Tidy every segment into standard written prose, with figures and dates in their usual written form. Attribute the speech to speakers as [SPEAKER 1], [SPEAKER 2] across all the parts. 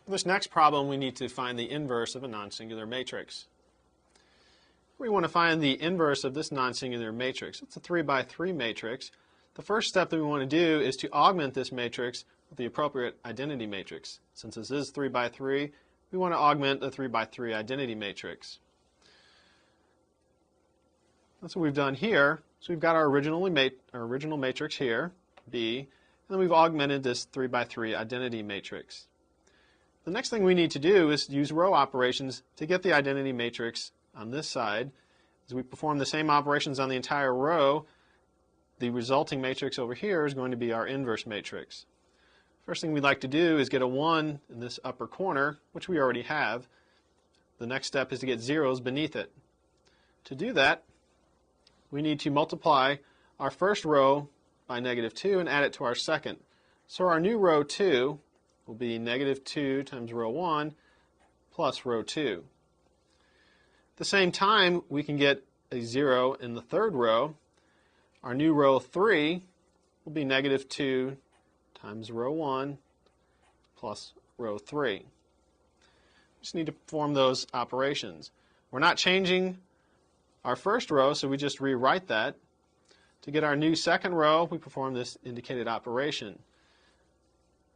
[SPEAKER 1] For this next problem, we need to find the inverse of a non-singular matrix. We want to find the inverse of this non-singular matrix. It's a 3 by 3 matrix. The first step that we want to do is to augment this matrix with the appropriate identity matrix. Since this is 3 by 3, we want to augment the 3 by 3 identity matrix. That's what we've done here. So we've got our original matrix here, B, and then we've augmented this 3 by 3 identity matrix. The next thing we need to do is use row operations to get the identity matrix on this side. As we perform the same operations on the entire row, the resulting matrix over here is going to be our inverse matrix. First thing we'd like to do is get a 1 in this upper corner, which we already have. The next step is to get zeros beneath it. To do that, we need to multiply our first row by -2 and add it to our second. So our new row 2 will be -2 times row 1 plus row 2. At the same time, we can get a 0 in the third row. Our new row 3 will be -2 times row 1 plus row 3. We just need to perform those operations. We're not changing our first row, so we just rewrite that. To get our new second row, we perform this indicated operation,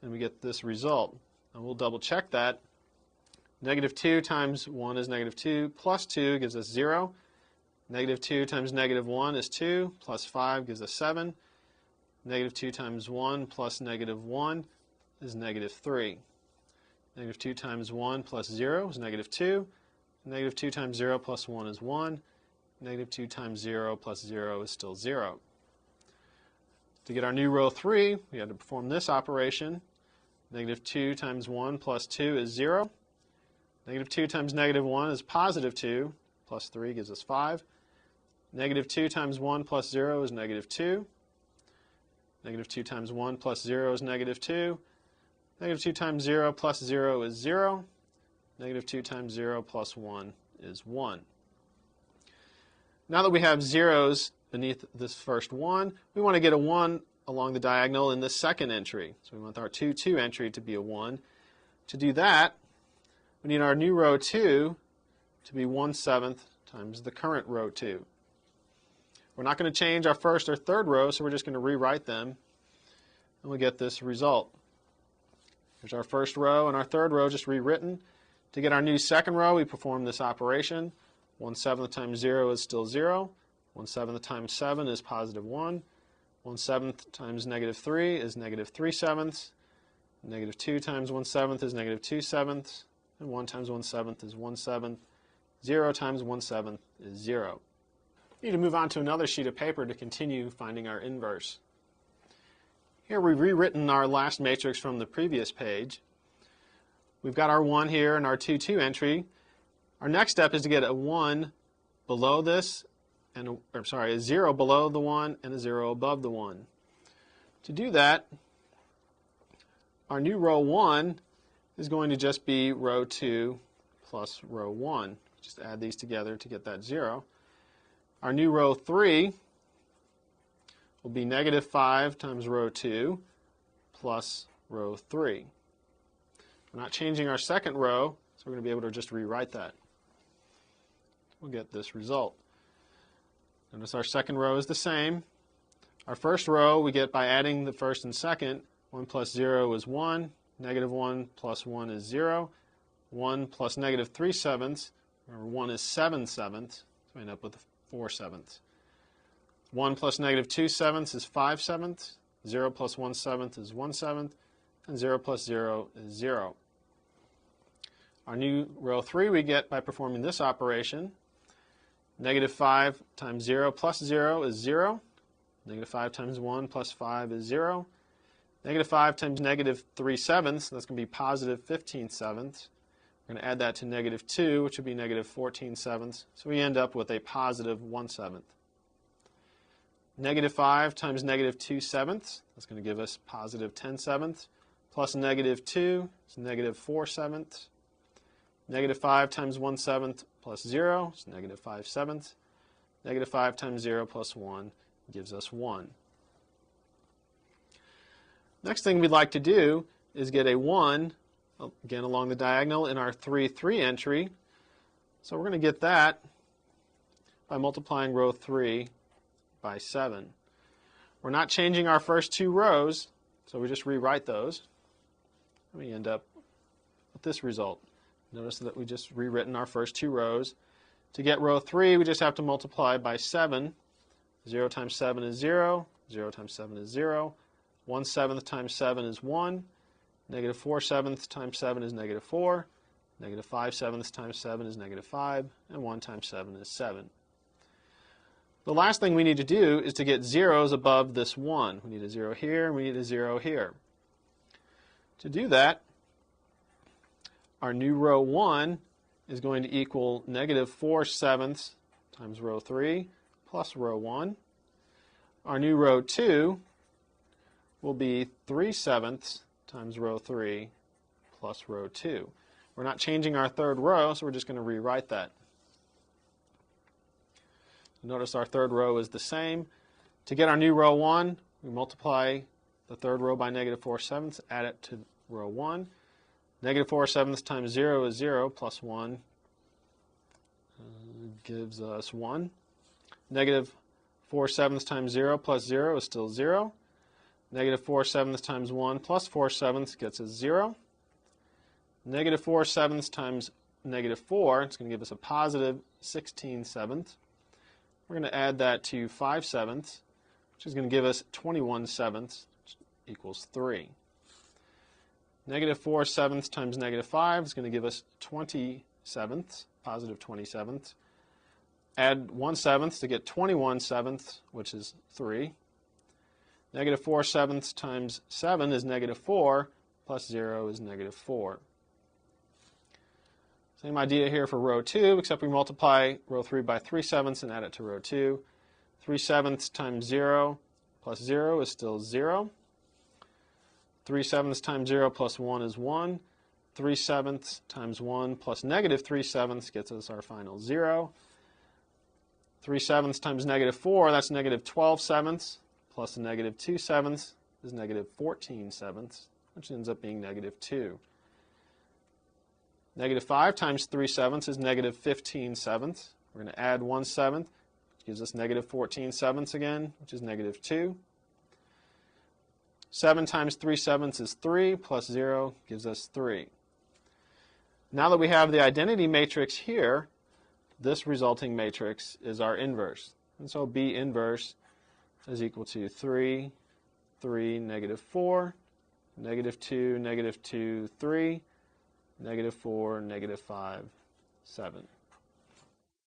[SPEAKER 1] and we get this result. And we'll double check that. -2 times 1 is -2, plus 2 gives us 0. -2 times -1 is 2, plus 5 gives us 7. -2 times 1 plus -1 is -3. -2 times 1 plus 0 is -2. -2 times 0 plus 1 is 1. -2 times 0 plus 0 is still 0. To get our new row 3, we had to perform this operation. -2 times 1 plus 2 is 0. -2 times -1 is +2, plus 3 gives us 5. -2 times 1 plus 0 is -2. -2 times 1 plus 0 is -2. -2 times 0 plus 0 is 0. -2 times 0 plus 1 is 1. Now that we have zeros beneath this first 1, we want to get a 1 along the diagonal in the second entry. So we want our 2 entry to be a 1. To do that, we need our new row 2 to be 1/7 times the current row 2. We're not going to change our first or third row, so we're just going to rewrite them, and we'll get this result. Here's our first row and our third row just rewritten. To get our new second row, we perform this operation. 1/7 times 0 is still 0. 1/7 times 7 is +1. 1/7 times -3 is -3/7. -2 times 1/7 is -2/7. And 1 times 1/7 is 1/7. 0 times 1/7 is 0. We need to move on to another sheet of paper to continue finding our inverse. Here we've rewritten our last matrix from the previous page. We've got our 1 here and our 2 entry. Our next step is to get a 1 below this, and a 0 below the 1 and a 0 above the 1. To do that, our new row 1 is going to just be row 2 plus row 1. Just add these together to get that 0. Our new row 3 will be -5 times row 2 plus row 3. We're not changing our second row, so we're going to be able to just rewrite that. We'll get this result. Notice our second row is the same. Our first row we get by adding the first and second. 1 plus 0 is 1. -1 plus 1 is 0. 1 plus -3/7. Remember, 1 is 7/7. So we end up with 4/7. 1 plus -2/7 is 5/7. 0 plus 1/7 is 1/7. And 0 plus 0 is 0. Our new row 3 we get by performing this operation. -5 times 0 plus 0 is 0. -5 times 1 plus 5 is 0. -5 times -3/7, that's going to be +15/7. We're going to add that to -2, which would be -14/7. So we end up with a +1/7. -5 times -2/7, that's going to give us +10/7. Plus -2 is -4/7. -5 times 1/7 plus 0 is -5/7. -5 times 0 plus 1 gives us 1. Next thing we'd like to do is get a 1 again along the diagonal in our 3, 3 entry. So we're going to get that by multiplying row 3 by 7. We're not changing our first 2 rows, so we just rewrite those. And we end up with this result. Notice that we just rewritten our first 2 rows. To get row 3, we just have to multiply by 7. 0 times 7 is 0. 0 times 7 is 0. 1/7 times 7 is 1. Negative 4/7 times 7 is negative 4. Negative 5/7 times 7 is negative 5. And 1 times 7 is 7. The last thing we need to do is to get zeros above this 1. We need a 0 here, and we need a 0 here. To do that, our new row 1 is going to equal negative 4/7 times row 3 plus row 1. Our new row 2 will be 3/7 times row 3 plus row 2. We're not changing our third row, so we're just going to rewrite that. Notice our third row is the same. To get our new row 1, we multiply the third row by negative 4/7, add it to row 1. Negative 4/7 times 0 is 0, plus 1 gives us 1. Negative 4/7 times 0 plus 0 is still 0. Negative 4/7 times 1 plus 4/7 gets us 0. Negative 4/7 times negative 4, it's going to give us a positive 16/7. We're going to add that to 5/7, which is going to give us 21/7, which equals 3. Negative 4/7 times negative 5 is going to give us 27, positive 27. Add 1/7 to get 21/7, which is 3. Negative 4/7 times 7 is negative 4, plus 0 is negative 4. Same idea here for row 2, except we multiply row 3 by 3/7 and add it to row 2. 3/7 times 0 plus 0 is still 0. 3/7 times 0 plus 1 is 1. 3/7 times 1 plus negative 3/7 gets us our final 0. 3/7 times negative 4, that's negative 12/7, plus a negative 2/7 is negative 14/7, which ends up being negative 2. Negative 5 times 3/7 is negative 15/7. We're going to add 1/7, which gives us negative 14/7 again, which is negative 2. 7 times 3/7 is 3, plus 0 gives us 3. Now that we have the identity matrix here, this resulting matrix is our inverse. And so B inverse is equal to 3, 3, negative 4, negative 2, negative 2, 3, negative 4, negative 5, 7.